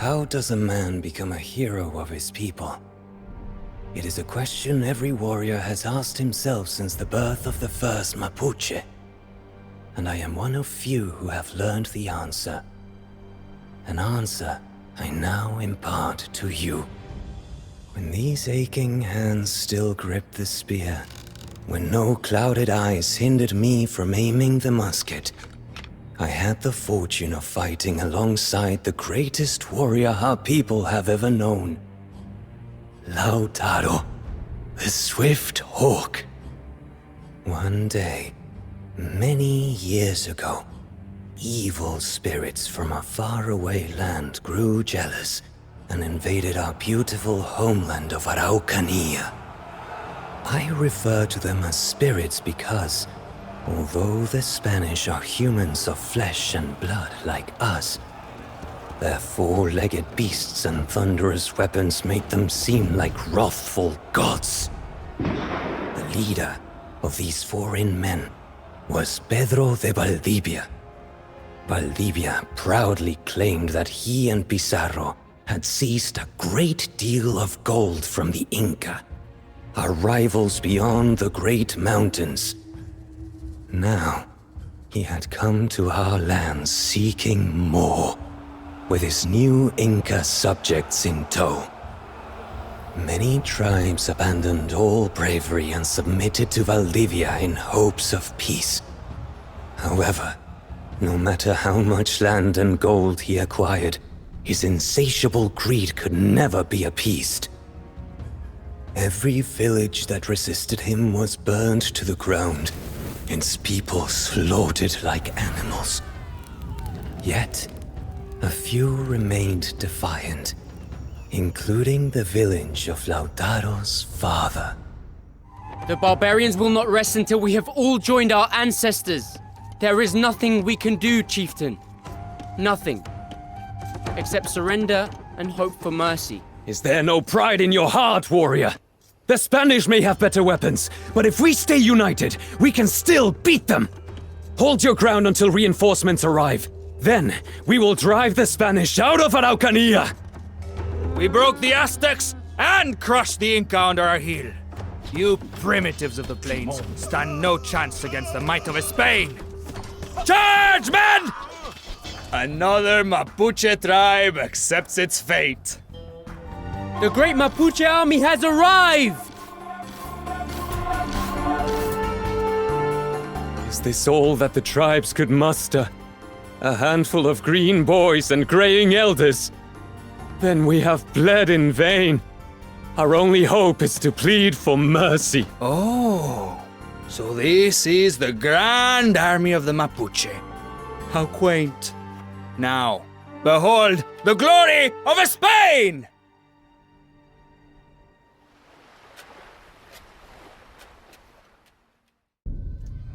How does a man become a hero of his people? It is a question every warrior has asked himself since the birth of the first Mapuche. And I am one of few who have learned the answer. An answer I now impart to you. When these aching hands still gripped the spear, when no clouded eyes hindered me from aiming the musket, I had the fortune of fighting alongside the greatest warrior our people have ever known. Lautaro, the Swift Hawk. One day, many years ago, evil spirits from a faraway land grew jealous and invaded our beautiful homeland of Araucania. I refer to them as spirits because, although the Spanish are humans of flesh and blood like us, their four-legged beasts and thunderous weapons made them seem like wrathful gods. The leader of these foreign men was Pedro de Valdivia. Valdivia proudly claimed that he and Pizarro had seized a great deal of gold from the Inca, our rivals beyond the great mountains. Now, he had come to our lands seeking more, with his new Inca subjects in tow. Many tribes abandoned all bravery and submitted to Valdivia in hopes of peace. However, no matter how much land and gold he acquired, his insatiable greed could never be appeased. Every village that resisted him was burned to the ground, its people slaughtered like animals. Yet, a few remained defiant, including the village of Lautaro's father. The barbarians will not rest until we have all joined our ancestors. There is nothing we can do, chieftain. Nothing. Except surrender and hope for mercy. Is there no pride in your heart, warrior? The Spanish may have better weapons, but if we stay united, we can still beat them. Hold your ground until reinforcements arrive. Then, we will drive the Spanish out of Araucania! We broke the Aztecs and crushed the Inca under our heel. You primitives of the plains stand no chance against the might of Spain. Charge, men! Another Mapuche tribe accepts its fate. The great Mapuche army has arrived! Is this all that the tribes could muster? A handful of green boys and graying elders? Then we have bled in vain. Our only hope is to plead for mercy. Oh, so this is the grand army of the Mapuche. How quaint. Now, behold the glory of Spain!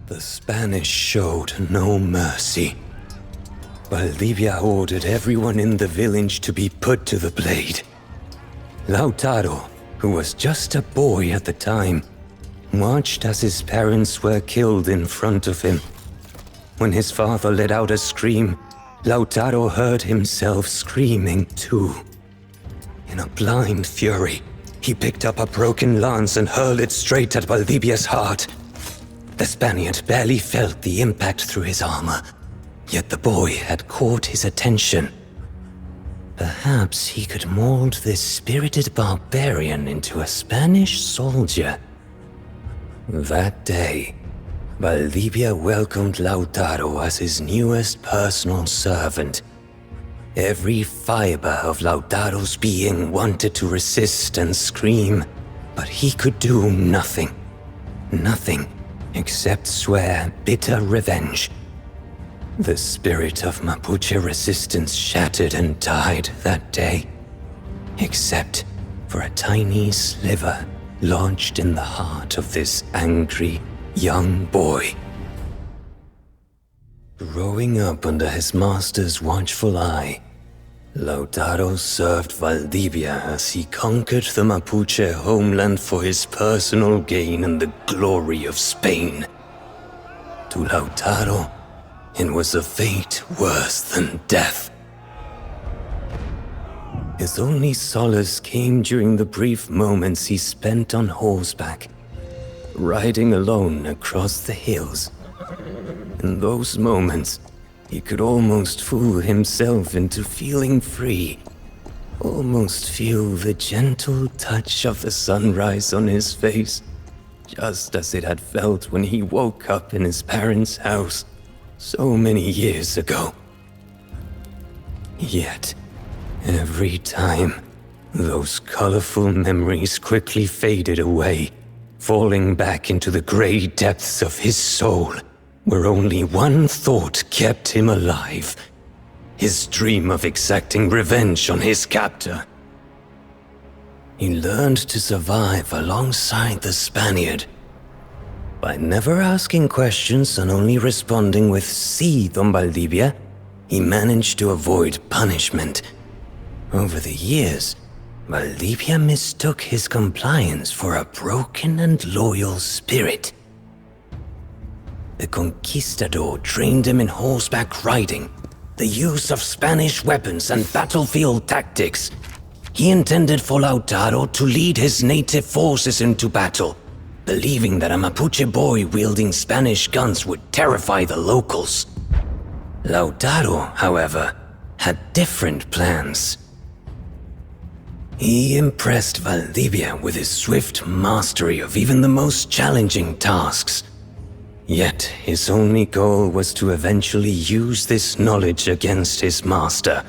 The Spanish showed no mercy. Valdivia ordered everyone in the village to be put to the blade. Lautaro, who was just a boy at the time, watched as his parents were killed in front of him. When his father let out a scream, Lautaro heard himself screaming too. In a blind fury, he picked up a broken lance and hurled it straight at Valdivia's heart. The Spaniard barely felt the impact through his armor, yet the boy had caught his attention. Perhaps he could mold this spirited barbarian into a Spanish soldier. That day, Valdivia welcomed Lautaro as his newest personal servant. Every fiber of Lautaro's being wanted to resist and scream, but he could do nothing. Nothing except swear bitter revenge. The spirit of Mapuche resistance shattered and died that day, except for a tiny sliver lodged in the heart of this angry young boy. Growing up under his master's watchful eye, Lautaro served Valdivia as he conquered the Mapuche homeland for his personal gain and the glory of Spain. To Lautaro, it was a fate worse than death. His only solace came during the brief moments he spent on horseback, riding alone across the hills. In those moments, he could almost fool himself into feeling free, almost feel the gentle touch of the sunrise on his face, just as it had felt when he woke up in his parents' house so many years ago. Yet, every time, those colorful memories quickly faded away, falling back into the gray depths of his soul, where only one thought kept him alive: his dream of exacting revenge on his captor. He learned to survive alongside the Spaniard. By never asking questions and only responding with "Sí, Don Valdivia," he managed to avoid punishment. Over the years, Valdivia mistook his compliance for a broken and loyal spirit. The conquistador trained him in horseback riding, the use of Spanish weapons and battlefield tactics. He intended for Lautaro to lead his native forces into battle, believing that a Mapuche boy wielding Spanish guns would terrify the locals. Lautaro, however, had different plans. He impressed Valdivia with his swift mastery of even the most challenging tasks. Yet his only goal was to eventually use this knowledge against his master.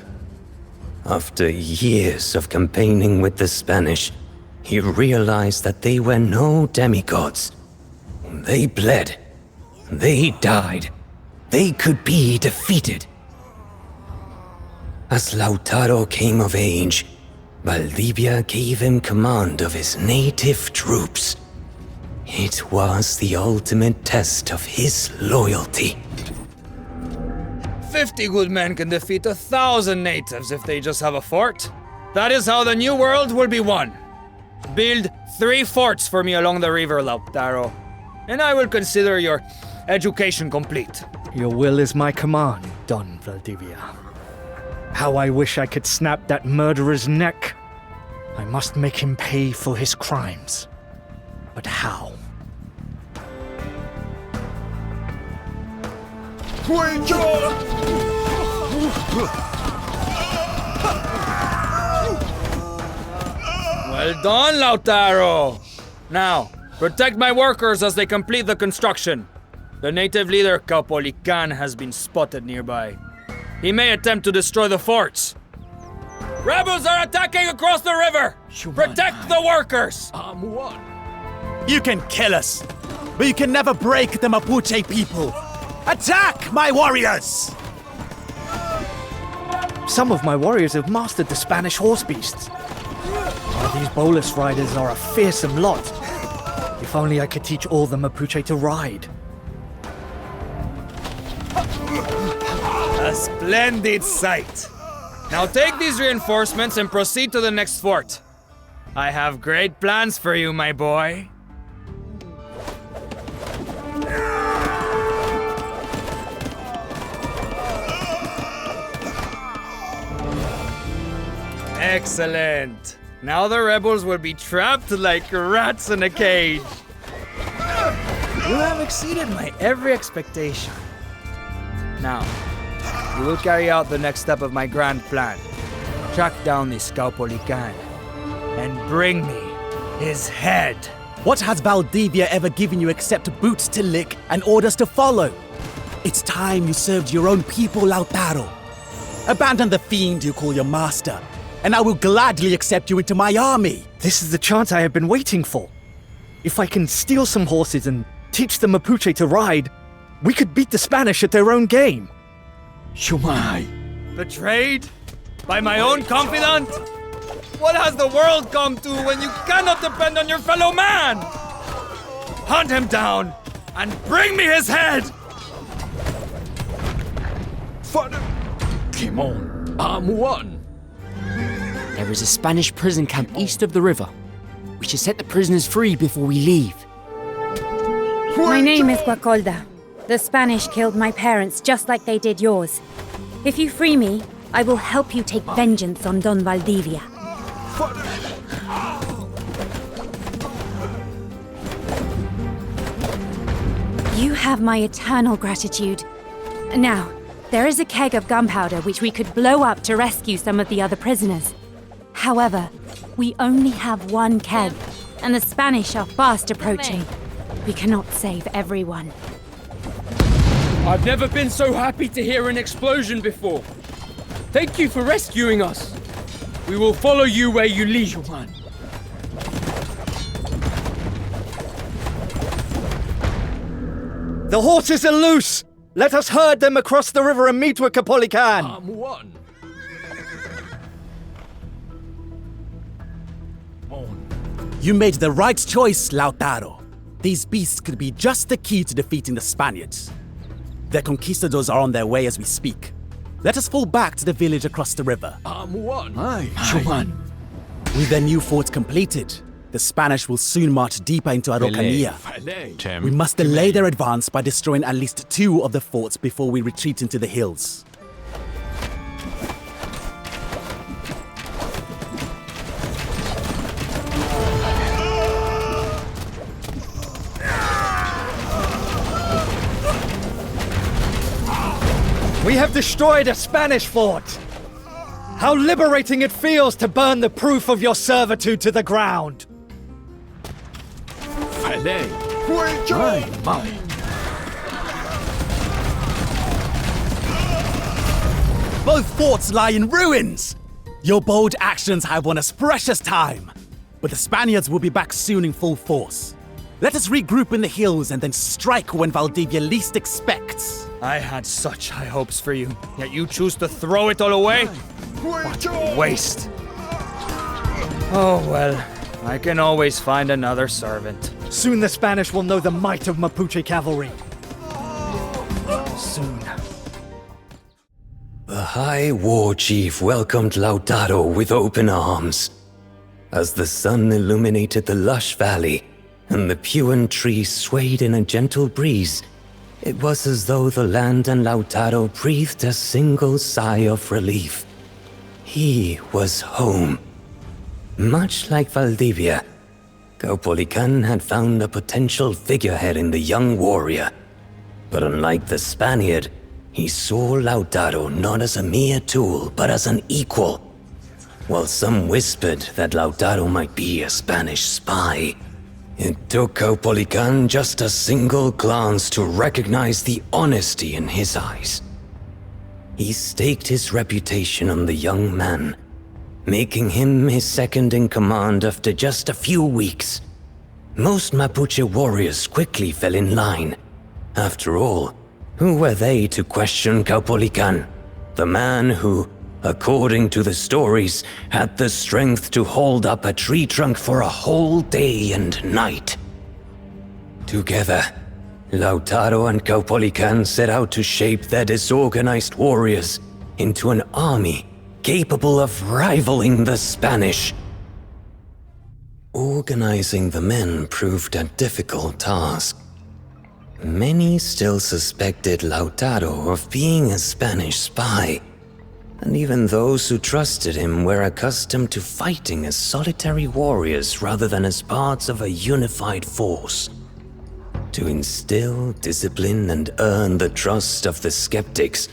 After years of campaigning with the Spanish, he realized that they were no demigods. They bled. They died. They could be defeated. As Lautaro came of age, Valdivia gave him command of his native troops. It was the ultimate test of his loyalty. 50 good men can defeat 1,000 natives if they just have a fort. That is how the new world will be won. Build 3 forts for me along the river, Lautaro, and I will consider your education complete. Your will is my command, Don Valdivia. How I wish I could snap that murderer's neck. I must make him pay for his crimes. But how? Well done, Lautaro! Now, protect my workers as they complete the construction. The native leader, Caupolicán, has been spotted nearby. He may attempt to destroy the forts. Rebels are attacking across the river! Protect the workers! You can kill us, but you can never break the Mapuche people. Attack, my warriors! Some of my warriors have mastered the Spanish horse beasts. These bolus riders are a fearsome lot. If only I could teach all the Mapuche to ride. A splendid sight! Now take these reinforcements and proceed to the next fort. I have great plans for you, my boy. Excellent! Now the rebels will be trapped like rats in a cage. You have exceeded my every expectation. Now, you will carry out the next step of my grand plan. Track down this Caupolicán and bring me his head. What has Valdivia ever given you except boots to lick and orders to follow? It's time you served your own people, Lautaro. Abandon the fiend you call your master, and I will gladly accept you into my army. This is the chance I have been waiting for. If I can steal some horses and teach the Mapuche to ride, we could beat the Spanish at their own game. Shumai. Betrayed? By my own confidant? What has the world come to when you cannot depend on your fellow man? Hunt him down and bring me his head! Father Kimon, I'm one. There is a Spanish prison camp east of the river. We should set the prisoners free before we leave. My name is Guacolda. The Spanish killed my parents just like they did yours. If you free me, I will help you take vengeance on Don Valdivia. You have my eternal gratitude. Now, there is a keg of gunpowder which we could blow up to rescue some of the other prisoners. However, we only have one keg, and the Spanish are fast approaching. We cannot save everyone. I've never been so happy to hear an explosion before. Thank you for rescuing us. We will follow you where you lead, Juan. The horses are loose! Let us herd them across the river and meet with Capolican! I'm one. You made the right choice, Lautaro. These beasts could be just the key to defeating the Spaniards. Their conquistadors are on their way as we speak. Let us fall back to the village across the river. I'm one. Aye, With their new fort completed, the Spanish will soon march deeper into Araucania. We must delay their advance by destroying at least 2 of the forts before we retreat into the hills. We have destroyed a Spanish fort! How liberating it feels to burn the proof of your servitude to the ground! Both forts lie in ruins! Your bold actions have won us precious time, but the Spaniards will be back soon in full force. Let us regroup in the hills and then strike when Valdivia least expects. I had such high hopes for you, yet you choose to throw it all away? What a waste. Oh well, I can always find another servant. Soon the Spanish will know the might of Mapuche cavalry. Soon. The High War Chief welcomed Lautaro with open arms. As the sun illuminated the lush valley and the Puan trees swayed in a gentle breeze, it was as though the land and Lautaro breathed a single sigh of relief. He was home. Much like Valdivia, Caupolicán had found a potential figurehead in the young warrior. But unlike the Spaniard, he saw Lautaro not as a mere tool, but as an equal. While some whispered that Lautaro might be a Spanish spy, it took Caupolicán just a single glance to recognize the honesty in his eyes. He staked his reputation on the young man, making him his second-in-command after just a few weeks. Most Mapuche warriors quickly fell in line. After all, who were they to question Caupolicán, the man who, according to the stories, had the strength to hold up a tree trunk for a whole day and night? Together, Lautaro and Caupolicán set out to shape their disorganized warriors into an army capable of rivaling the Spanish. Organizing the men proved a difficult task. Many still suspected Lautaro of being a Spanish spy, and even those who trusted him were accustomed to fighting as solitary warriors rather than as parts of a unified force. To instill discipline and earn the trust of the skeptics,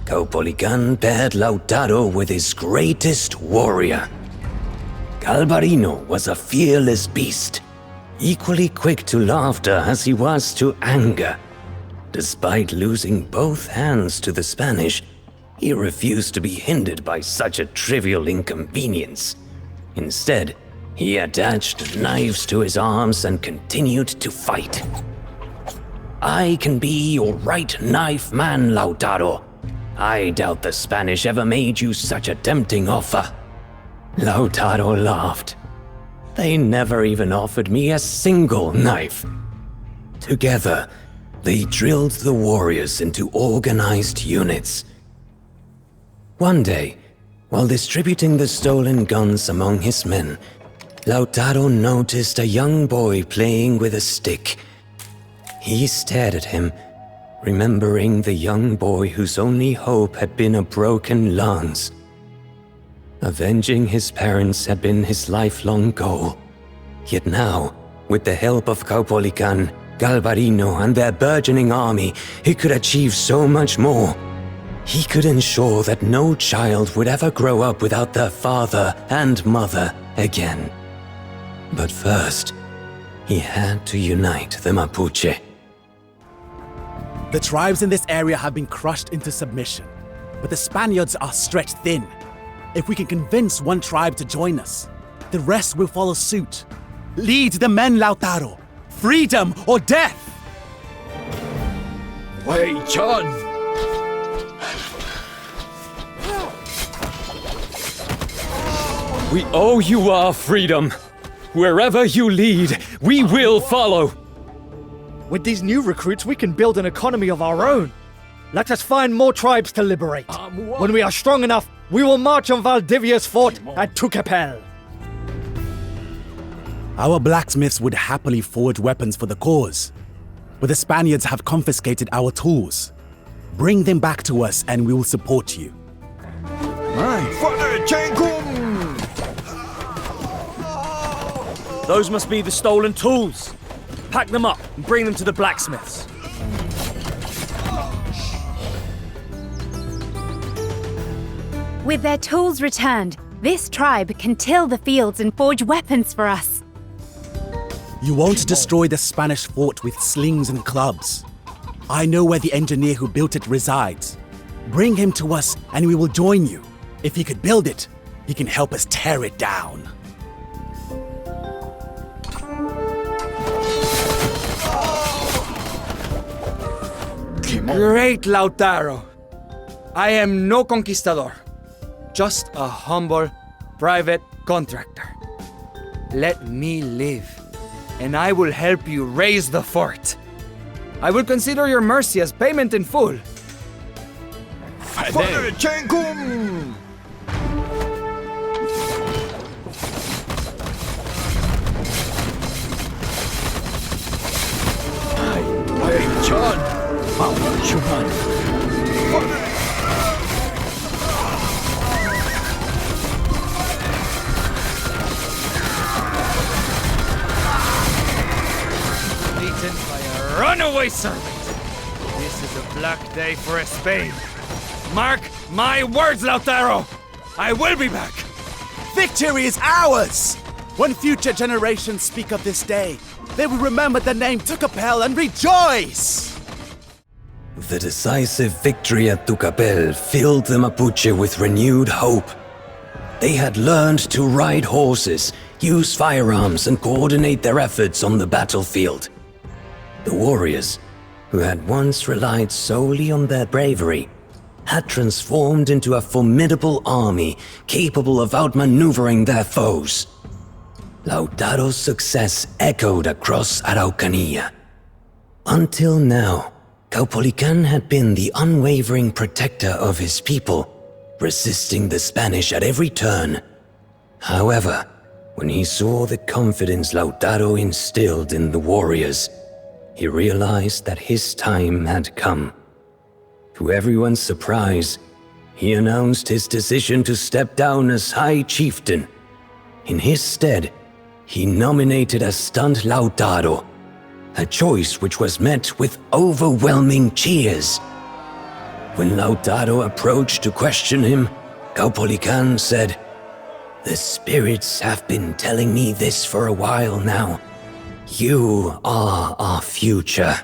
Caupolicán paired Lautaro with his greatest warrior. Galvarino was a fearless beast, equally quick to laughter as he was to anger. Despite losing both hands to the Spanish, he refused to be hindered by such a trivial inconvenience. Instead, he attached knives to his arms and continued to fight. I can be your right knife man, Lautaro. I doubt the Spanish ever made you such a tempting offer. Lautaro laughed. They never even offered me a single knife. Together, they drilled the warriors into organized units. One day, while distributing the stolen guns among his men, Lautaro noticed a young boy playing with a stick. He stared at him, remembering the young boy whose only hope had been a broken lance. Avenging his parents had been his lifelong goal. Yet now, with the help of Caupolicán, Galvarino, and their burgeoning army, he could achieve so much more. He could ensure that no child would ever grow up without their father and mother again. But first, he had to unite the Mapuche. The tribes in this area have been crushed into submission, but the Spaniards are stretched thin. If we can convince one tribe to join us, the rest will follow suit. Lead the men, Lautaro! Freedom or death! Wei Chun! We owe you our freedom. Wherever you lead, we will follow. With these new recruits, we can build an economy of our own. Let us find more tribes to liberate. When we are strong enough, we will march on Valdivia's fort at Tucapel. Our blacksmiths would happily forge weapons for the cause, but the Spaniards have confiscated our tools. Bring them back to us and we will support you. Those must be the stolen tools. Pack them up and bring them to the blacksmiths. With their tools returned, this tribe can till the fields and forge weapons for us. You won't destroy the Spanish fort with slings and clubs. I know where the engineer who built it resides. Bring him to us and we will join you. If he could build it, he can help us tear it down. Great Lautaro. I am no conquistador, just a humble private contractor. Let me live, and I will help you raise the fort. I will consider your mercy as payment in full. Wei Chun! Beaten by a runaway servant. This is a black day for Spain. Mark my words, Lautaro! I will be back! Victory is ours! When future generations speak of this day, they will remember the name Tucapel and rejoice! The decisive victory at Tucapel filled the Mapuche with renewed hope. They had learned to ride horses, use firearms, and coordinate their efforts on the battlefield. The warriors, who had once relied solely on their bravery, had transformed into a formidable army capable of outmaneuvering their foes. Lautaro's success echoed across Araucanía. Until now, Caupolicán had been the unwavering protector of his people, resisting the Spanish at every turn. However, when he saw the confidence Lautaro instilled in the warriors, he realized that his time had come. To everyone's surprise, he announced his decision to step down as High Chieftain. In his stead, he nominated a stunned Lautaro, a choice which was met with overwhelming cheers. When Lautaro approached to question him, Caupolicán said, "The spirits have been telling me this for a while now. You are our future."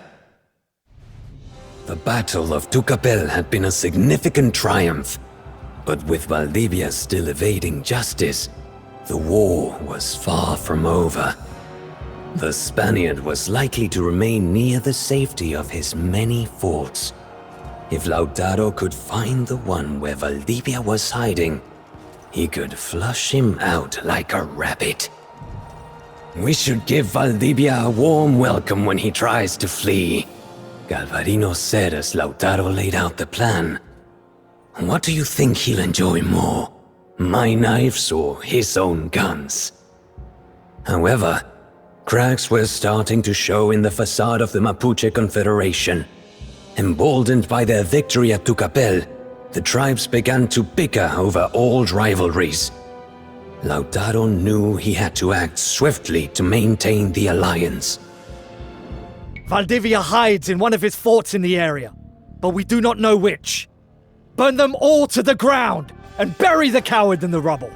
The Battle of Tucapel had been a significant triumph, but with Valdivia still evading justice, the war was far from over. The Spaniard was likely to remain near the safety of his many forts. If Lautaro could find the one where Valdivia was hiding, he could flush him out like a rabbit. "We should give Valdivia a warm welcome when he tries to flee," Galvarino said as Lautaro laid out the plan. "What do you think he'll enjoy more, my knives or his own guns?" However, cracks were starting to show in the facade of the Mapuche Confederation. Emboldened by their victory at Tucapel, the tribes began to bicker over old rivalries. Lautaro knew he had to act swiftly to maintain the alliance. Valdivia hides in one of his forts in the area, but we do not know which. Burn them all to the ground and bury the coward in the rubble.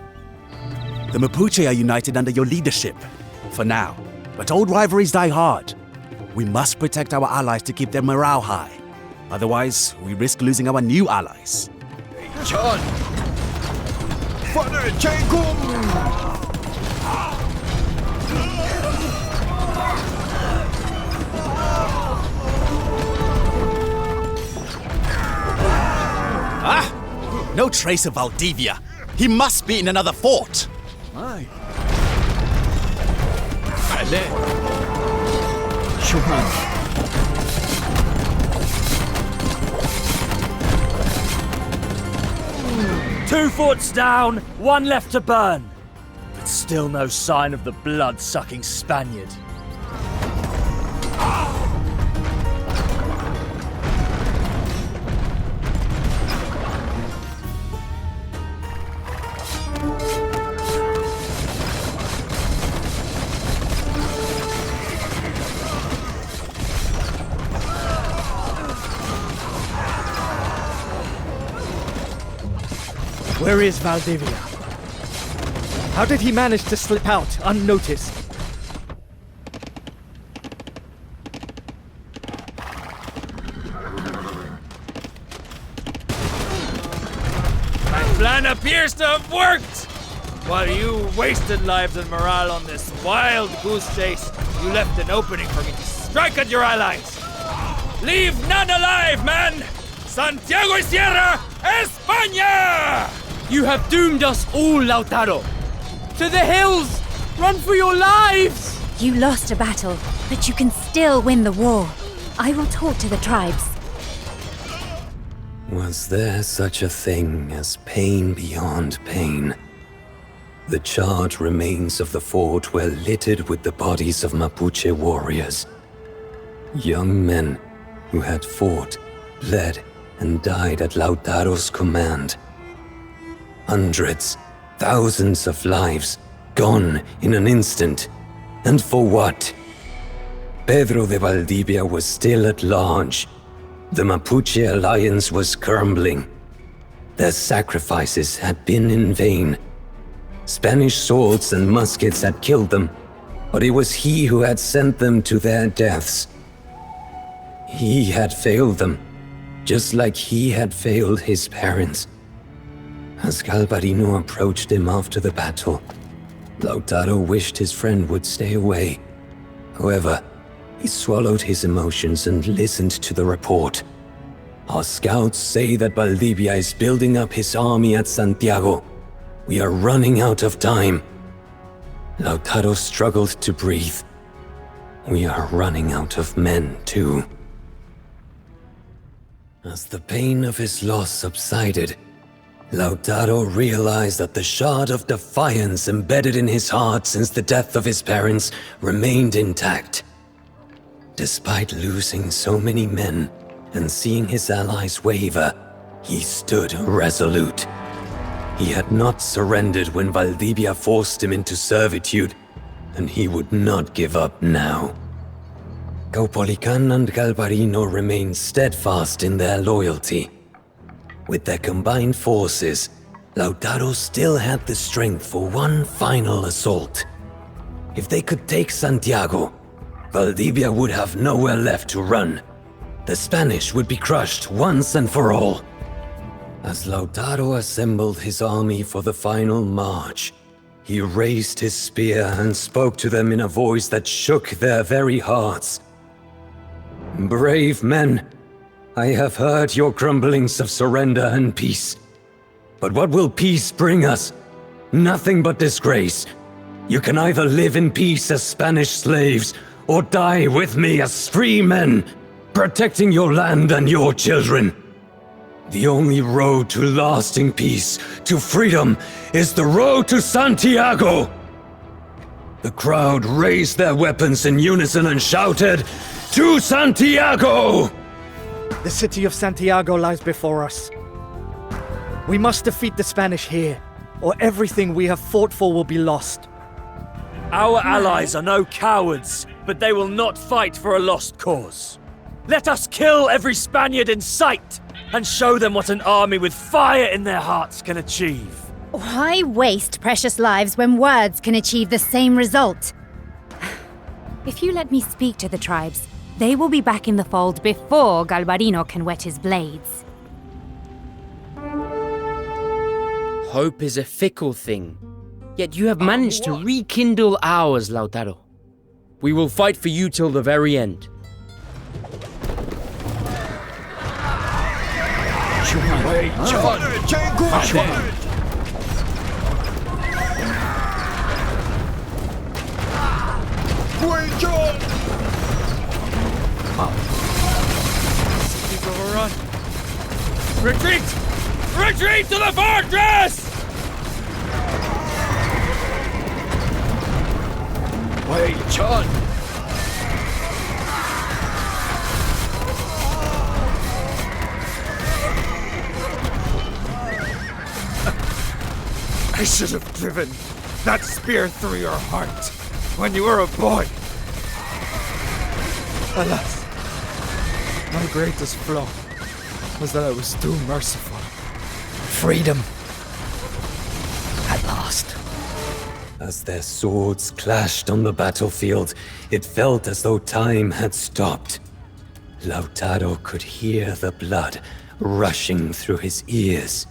The Mapuche are united under your leadership, for now. But old rivalries die hard. We must protect our allies to keep their morale high. Otherwise, we risk losing our new allies. John! Father Jacob! No trace of Valdivia. He must be in another fort. Aye. Two forts down, one left to burn. But still no sign of the blood-sucking Spaniard. Where is Valdivia? How did he manage to slip out unnoticed? My plan appears to have worked! While you wasted lives and morale on this wild goose chase, you left an opening for me to strike at your allies! Leave none alive, man! Santiago y Sierra, España! You have doomed us all, Lautaro! To the hills! Run for your lives! You lost a battle, but you can still win the war. I will talk to the tribes. Was there such a thing as pain beyond pain? The charred remains of the fort were littered with the bodies of Mapuche warriors. Young men who had fought, bled, and died at Lautaro's command. Hundreds, thousands of lives gone in an instant. And for what? Pedro de Valdivia was still at large. The Mapuche alliance was crumbling. Their sacrifices had been in vain. Spanish swords and muskets had killed them, but it was he who had sent them to their deaths. He had failed them, just like he had failed his parents. As Galvarino approached him after the battle, Lautaro wished his friend would stay away. However, he swallowed his emotions and listened to the report. Our scouts say that Valdivia is building up his army at Santiago. We are running out of time. Lautaro struggled to breathe. We are running out of men, too. As the pain of his loss subsided, Lautaro realized that the shard of defiance embedded in his heart since the death of his parents remained intact. Despite losing so many men and seeing his allies waver, he stood resolute. He had not surrendered when Valdivia forced him into servitude, and he would not give up now. Caupolicán and Galvarino remained steadfast in their loyalty. With their combined forces, Lautaro still had the strength for one final assault. If they could take Santiago, Valdivia would have nowhere left to run. The Spanish would be crushed once and for all. As Lautaro assembled his army for the final march, he raised his spear and spoke to them in a voice that shook their very hearts. Brave men, I have heard your grumblings of surrender and peace. But what will peace bring us? Nothing but disgrace. You can either live in peace as Spanish slaves, or die with me as free men, protecting your land and your children. The only road to lasting peace, to freedom, is the road to Santiago! The crowd raised their weapons in unison and shouted, "To Santiago!" The city of Santiago lies before us. We must defeat the Spanish here, or everything we have fought for will be lost. Our allies are no cowards, but they will not fight for a lost cause. Let us kill every Spaniard in sight, and show them what an army with fire in their hearts can achieve. Why waste precious lives when words can achieve the same result? If you let me speak to the tribes, they will be back in the fold before Galvarino can wet his blades. Hope is a fickle thing, yet you have managed to rekindle ours, Lautaro. We will fight for you till the very end. City's overrun. Retreat! Retreat to the fortress! Wait, John! I should have driven that spear through your heart when you were a boy. Alas, my greatest flaw was that I was too merciful. Freedom. At last. As their swords clashed on the battlefield, it felt as though time had stopped. Lautaro could hear the blood rushing through his ears.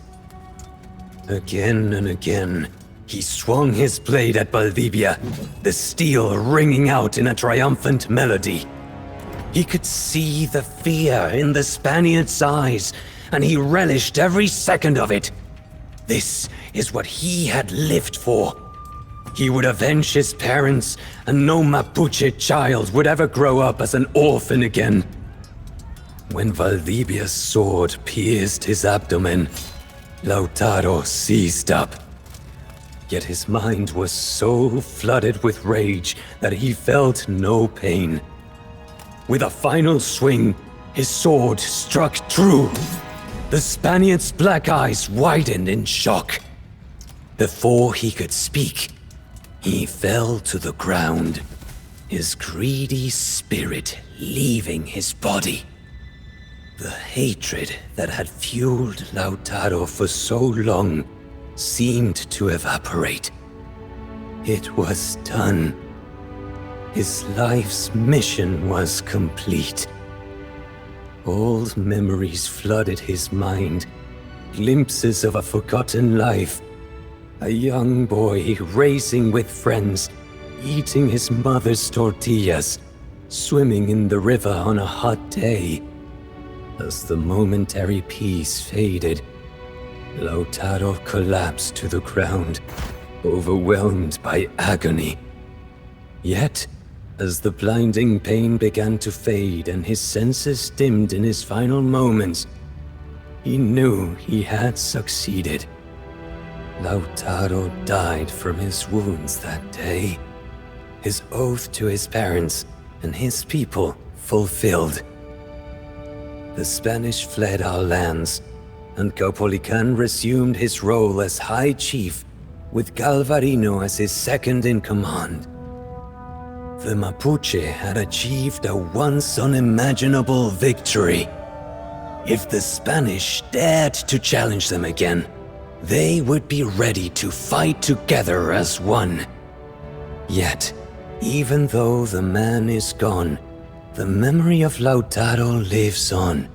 Again and again, he swung his blade at Valdivia, the steel ringing out in a triumphant melody. He could see the fear in the Spaniard's eyes, and he relished every second of it. This is what he had lived for. He would avenge his parents, and no Mapuche child would ever grow up as an orphan again. When Valdivia's sword pierced his abdomen, Lautaro seized up. Yet his mind was so flooded with rage that he felt no pain. With a final swing, his sword struck true. The Spaniard's black eyes widened in shock. Before he could speak, he fell to the ground, his greedy spirit leaving his body. The hatred that had fueled Lautaro for so long seemed to evaporate. It was done. His life's mission was complete. Old memories flooded his mind, glimpses of a forgotten life. A young boy racing with friends, eating his mother's tortillas, swimming in the river on a hot day. As the momentary peace faded, Lautaro collapsed to the ground, overwhelmed by agony. Yet, as the blinding pain began to fade and his senses dimmed in his final moments, he knew he had succeeded. Lautaro died from his wounds that day, his oath to his parents and his people fulfilled. The Spanish fled our lands, and Caupolicán resumed his role as High Chief, with Galvarino as his second in command. The Mapuche had achieved a once unimaginable victory. If the Spanish dared to challenge them again, they would be ready to fight together as one. Yet, even though the man is gone, the memory of Lautaro lives on.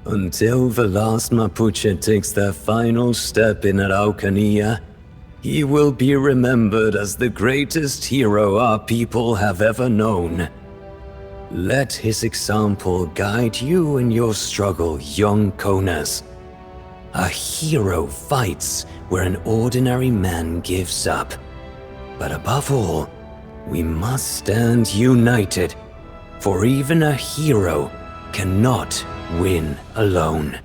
Until the last Mapuche takes their final step in Araucanía, he will be remembered as the greatest hero our people have ever known. Let his example guide you in your struggle, young Konas. A hero fights where an ordinary man gives up. But above all, we must stand united, for even a hero cannot win alone.